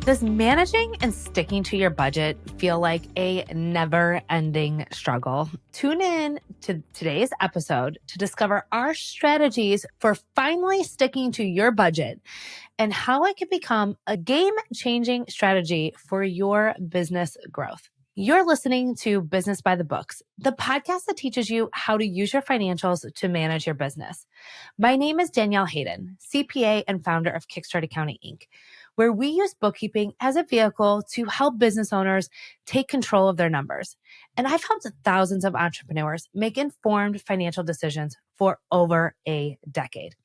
Does managing and sticking to your budget feel like a never-ending struggle? Tune in to today's episode to discover our strategies for finally sticking to your budget and how it can become a game-changing strategy for your business growth. You're listening to Business by the Books, the podcast that teaches you how to use your financials to manage your business. My name is Danielle Hayden, CPA and founder of Kickstart Accounting Inc., where we use bookkeeping as a vehicle to help business owners take control of their numbers. And I've helped thousands of entrepreneurs make informed financial decisions for over a decade.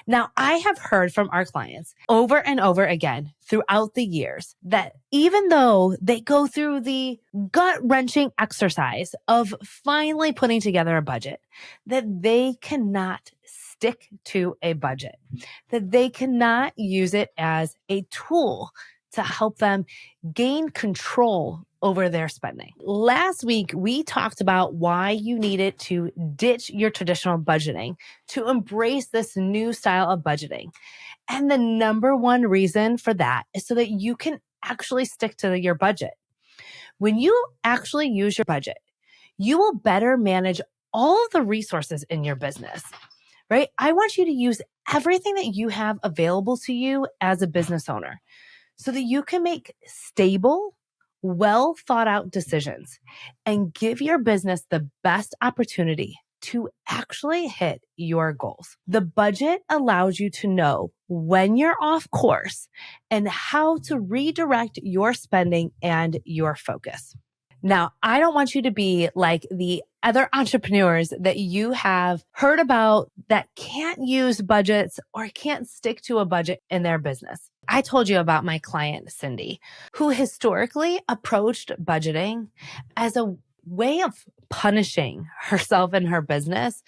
Now, I have heard from our clients over and over again throughout the years that even though they go through the gut-wrenching exercise of finally putting together a budget, that they cannot stick to a budget, that they cannot use it as a tool to help them gain control over their spending. Last week, we talked about why you needed to ditch your traditional budgeting to embrace this new style of budgeting. And the number one reason for that is so that you can actually stick to your budget. When you actually use your budget, you will better manage all of the resources in your business, right? I want you to use everything that you have available to you as a business owner so that you can make stable, well thought out decisions and give your business the best opportunity to actually hit your goals. The budget allows you to know when you're off course and how to redirect your spending and your focus. Now, I don't want you to be like the other entrepreneurs that you have heard about that can't use budgets or can't stick to a budget in their business. I told you about my client, Cindy, who historically approached budgeting as a way of punishing herself and her business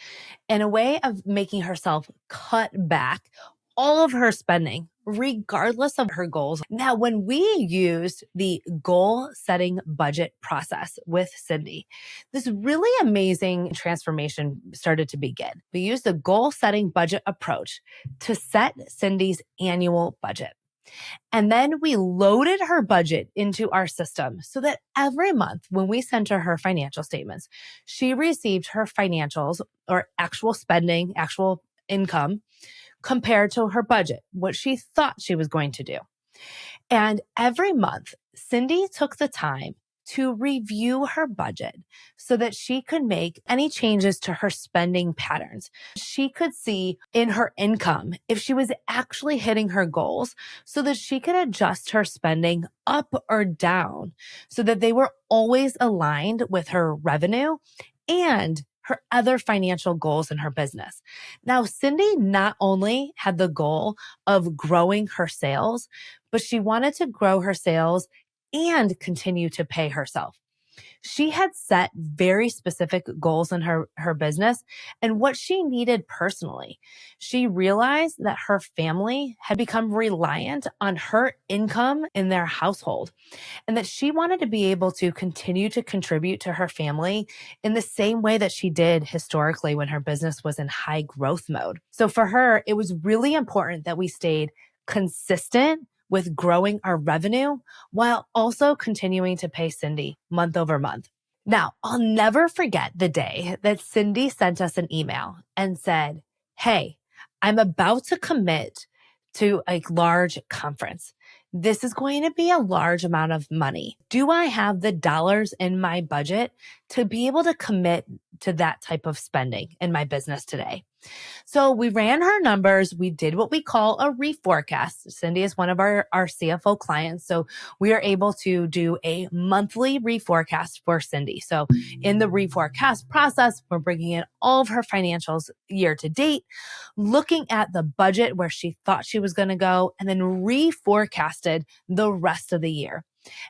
and a way of making herself cut back all of her spending, regardless of her goals. Now, when we used the goal setting budget process with Cindy, this really amazing transformation started to begin. We used the goal setting budget approach to set Cindy's annual budget. And then we loaded her budget into our system so that every month when we sent her financial statements, she received her financials or actual spending, actual income compared to her budget, what she thought she was going to do. And every month, Cindy took the time to review her budget so that she could make any changes to her spending patterns. She could see in her income if she was actually hitting her goals so that she could adjust her spending up or down so that they were always aligned with her revenue and her other financial goals in her business. Now, Cindy not only had the goal of growing her sales, but she wanted to grow her sales and continue to pay herself. She had set very specific goals in her business and what she needed personally. She realized that her family had become reliant on her income in their household and that she wanted to be able to continue to contribute to her family in the same way that she did historically when her business was in high growth mode. So for her, it was really important that we stayed consistent with growing our revenue while also continuing to pay Cindy month over month. Now, I'll never forget the day that Cindy sent us an email and said, "Hey, I'm about to commit to a large conference. This is going to be a large amount of money. Do I have the dollars in my budget to be able to commit to that type of spending in my business today?" So we ran her numbers. We did what we call a reforecast. Cindy is one of our CFO clients. So we are able to do a monthly reforecast for Cindy. So in the reforecast process, we're bringing in all of her financials year to date, looking at the budget where she thought she was going to go, and then reforecasted the rest of the year.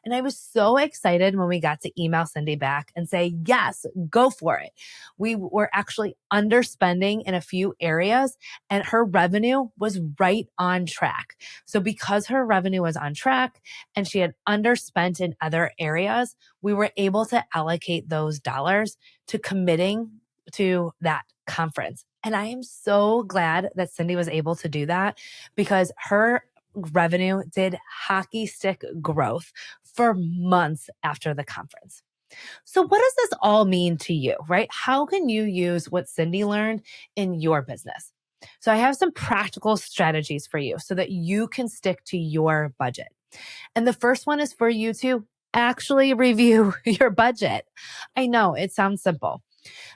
And I was so excited when we got to email Cindy back and say, yes, go for it. We were actually underspending in a few areas and her revenue was right on track. So because her revenue was on track and she had underspent in other areas, we were able to allocate those dollars to committing to that conference. And I am so glad that Cindy was able to do that because her revenue did hockey stick growth for months after the conference. So what does this all mean to you, right? How can you use what Cindy learned in your business? So I have some practical strategies for you so that you can stick to your budget. And the first one is for you to actually review your budget. I know it sounds simple,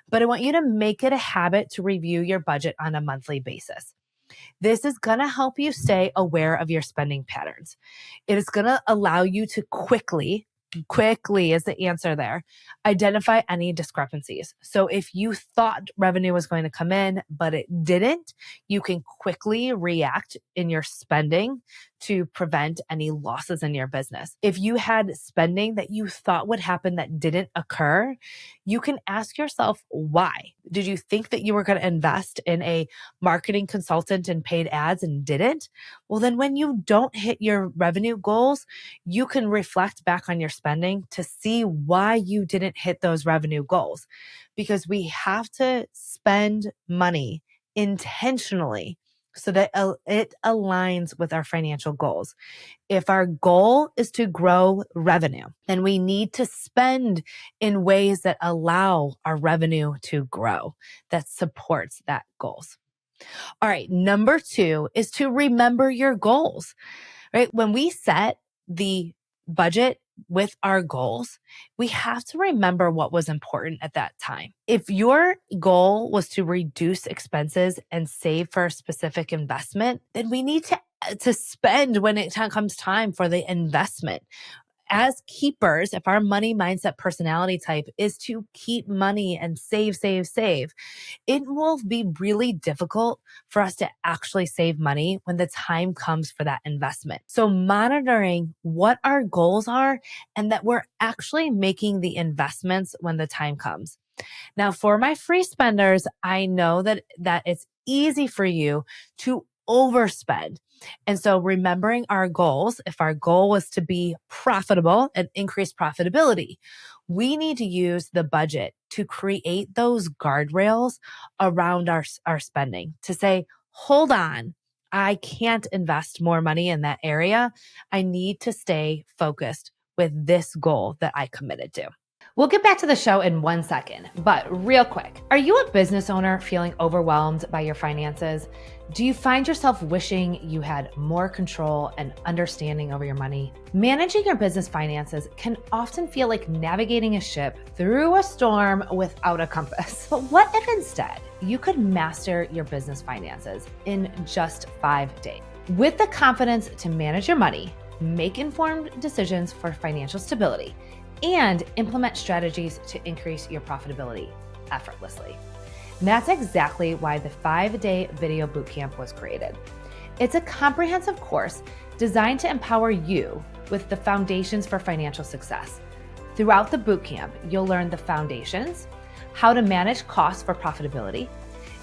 but I want you to make it a habit to review your budget on a monthly basis. This is going to help you stay aware of your spending patterns. It is going to allow you to quickly is the answer there, identify any discrepancies. So if you thought revenue was going to come in, but it didn't, you can quickly react in your spending to prevent any losses in your business. If you had spending that you thought would happen that didn't occur, you can ask yourself why. Did you think that you were going to invest in a marketing consultant and paid ads and didn't? Well, then when you don't hit your revenue goals, you can reflect back on your spending to see why you didn't hit those revenue goals. Because we have to spend money intentionally so that it aligns with our financial goals. If our goal is to grow revenue, then we need to spend in ways that allow our revenue to grow, that supports that goals. All right. Number 2 is to remember your goals, right? When we set the budget with our goals, we have to remember what was important at that time. If your goal was to reduce expenses and save for a specific investment, then we need to spend when it comes time for the investment. As keepers, if our money mindset personality type is to keep money and save, it will be really difficult for us to actually save money when the time comes for that investment. So monitoring what our goals are and that we're actually making the investments when the time comes. Now, for my free spenders, I know that it's easy for you to overspend. And so remembering our goals, if our goal was to be profitable and increase profitability, we need to use the budget to create those guardrails around our spending to say, hold on, I can't invest more money in that area. I need to stay focused with this goal that I committed to. We'll get back to the show in 1 second, but real quick, are you a business owner feeling overwhelmed by your finances? Do you find yourself wishing you had more control and understanding over your money? Managing your business finances can often feel like navigating a ship through a storm without a compass. But what if instead you could master your business finances in just 5 days? With the confidence to manage your money, make informed decisions for financial stability, and implement strategies to increase your profitability effortlessly. And that's exactly why the 5-day video bootcamp was created. It's a comprehensive course designed to empower you with the foundations for financial success. Throughout the bootcamp, you'll learn the foundations, how to manage costs for profitability,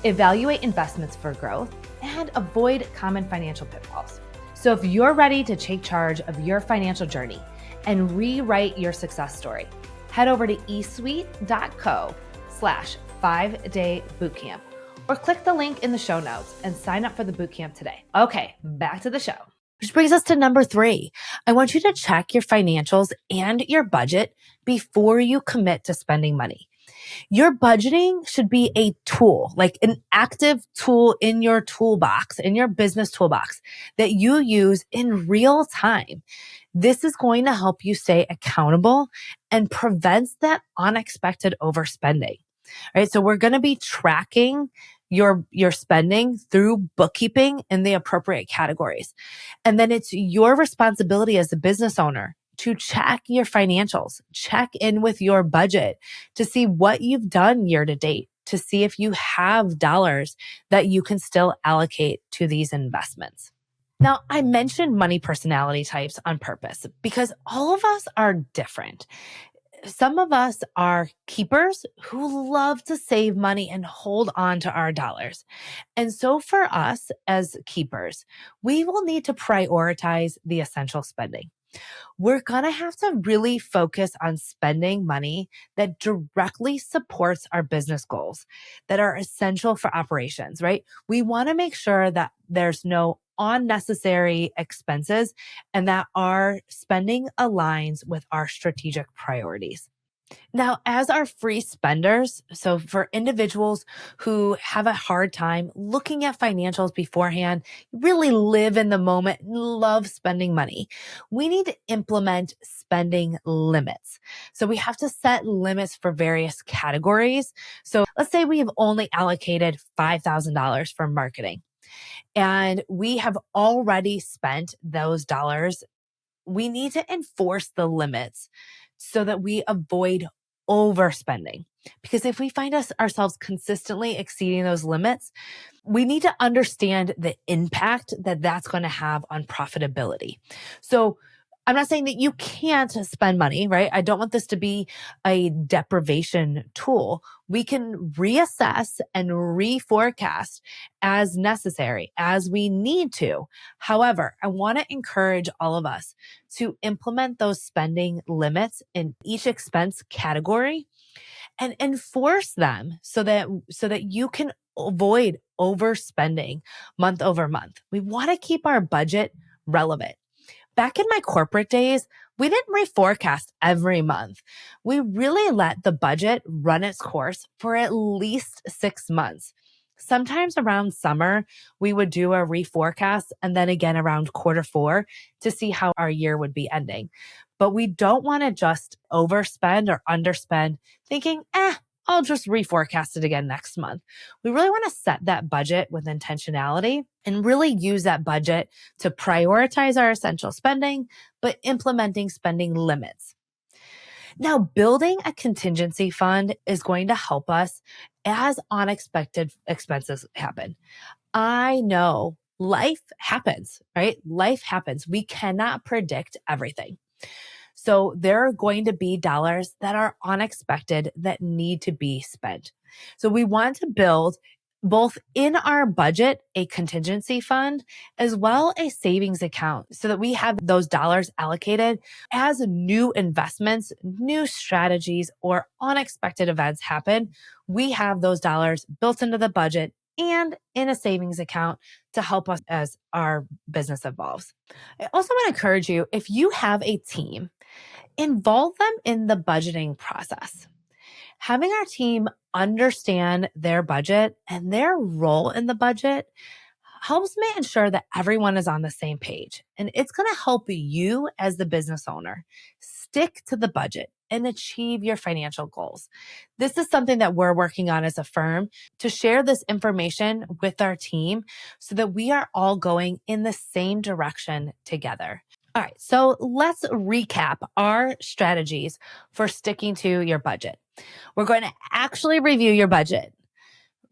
evaluate investments for growth, and avoid common financial pitfalls. So if you're ready to take charge of your financial journey and rewrite your success story, head over to esuite.co/5-day bootcamp or click the link in the show notes and sign up for the bootcamp today. Okay, back to the show. Which brings us to number 3. I want you to check your financials and your budget before you commit to spending money. Your budgeting should be a tool, like an active tool in your toolbox, in your business toolbox that you use in real time. This is going to help you stay accountable and prevents that unexpected overspending. Right? So we're going to be tracking your spending through bookkeeping in the appropriate categories. And then it's your responsibility as a business owner to check your financials, check in with your budget to see what you've done year to date, to see if you have dollars that you can still allocate to these investments. Now, I mentioned money personality types on purpose because all of us are different. Some of us are keepers who love to save money and hold on to our dollars. And so for us as keepers, we will need to prioritize the essential spending. We're going to have to really focus on spending money that directly supports our business goals that are essential for operations, right? We want to make sure that there's no unnecessary expenses and that our spending aligns with our strategic priorities. Now, as our free spenders, so for individuals who have a hard time looking at financials beforehand, really live in the moment, love spending money, we need to implement spending limits. So we have to set limits for various categories. So let's say we have only allocated $5,000 for marketing and we have already spent those dollars. We need to enforce the limits so that we avoid overspending. Because if we find ourselves consistently exceeding those limits, we need to understand the impact that that's going to have on profitability. So I'm not saying that you can't spend money, right? I don't want this to be a deprivation tool. We can reassess and reforecast as necessary, as we need to. However, I want to encourage all of us to implement those spending limits in each expense category and enforce them so that you can avoid overspending month over month. We want to keep our budget relevant. Back in my corporate days, we didn't reforecast every month. We really let the budget run its course for at least 6 months. Sometimes around summer, we would do a reforecast and then again around Q4 to see how our year would be ending. But we don't want to just overspend or underspend thinking, I'll just reforecast it again next month. We really want to set that budget with intentionality and really use that budget to prioritize our essential spending, but implementing spending limits. Now, building a contingency fund is going to help us as unexpected expenses happen. I know life happens, right? Life happens. We cannot predict everything. So there are going to be dollars that are unexpected that need to be spent. So we want to build both in our budget, a contingency fund, as well a savings account so that we have those dollars allocated as new investments, new strategies, or unexpected events happen. We have those dollars built into the budget and in a savings account to help us as our business evolves. I also want to encourage you, if you have a team, involve them in the budgeting process. Having our team understand their budget and their role in the budget helps me ensure that everyone is on the same page. And it's going to help you as the business owner stick to the budget and achieve your financial goals. This is something that we're working on as a firm to share this information with our team so that we are all going in the same direction together. All right, so let's recap our strategies for sticking to your budget. We're going to actually review your budget.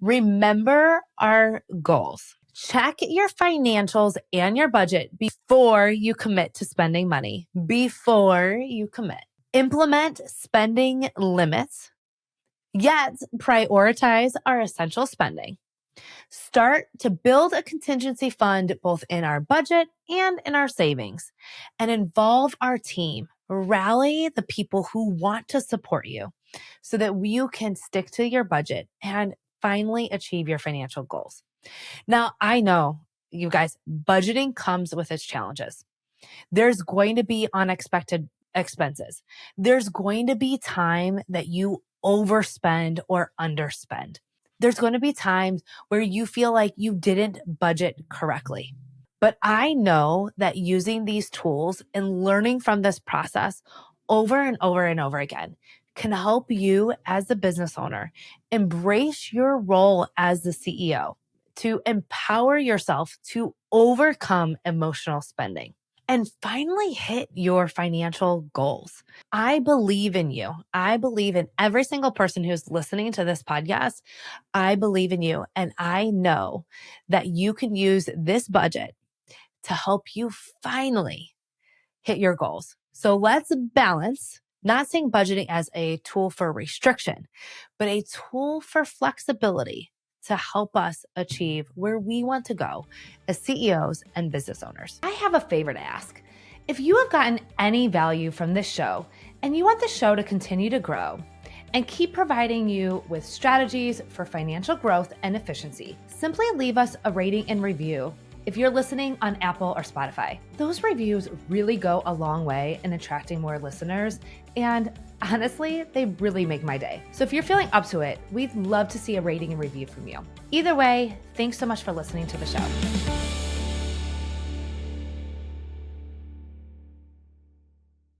Remember our goals. Check your financials and your budget before you commit to spending money. Before you commit. Implement spending limits, yet prioritize our essential spending. Start to build a contingency fund both in our budget and in our savings, and involve our team. Rally the people who want to support you so that you can stick to your budget and finally achieve your financial goals. Now, I know, you guys, budgeting comes with its challenges. There's going to be unexpected expenses. There's going to be time that you overspend or underspend. There's going to be times where you feel like you didn't budget correctly. But I know that using these tools and learning from this process over and over and over again can help you as the business owner embrace your role as the CEO, to empower yourself to overcome emotional spending and finally hit your financial goals. I believe in you. I believe in every single person who's listening to this podcast. I believe in you. And I know that you can use this budget to help you finally hit your goals. So let's balance, not seeing budgeting as a tool for restriction, but a tool for flexibility to help us achieve where we want to go as CEOs and business owners. I have a favor to ask. If you have gotten any value from this show and you want the show to continue to grow and keep providing you with strategies for financial growth and efficiency, simply leave us a rating and review if you're listening on Apple or Spotify. Those reviews really go a long way in attracting more listeners, and honestly, they really make my day. So if you're feeling up to it, we'd love to see a rating and review from you. Either way, thanks so much for listening to the show.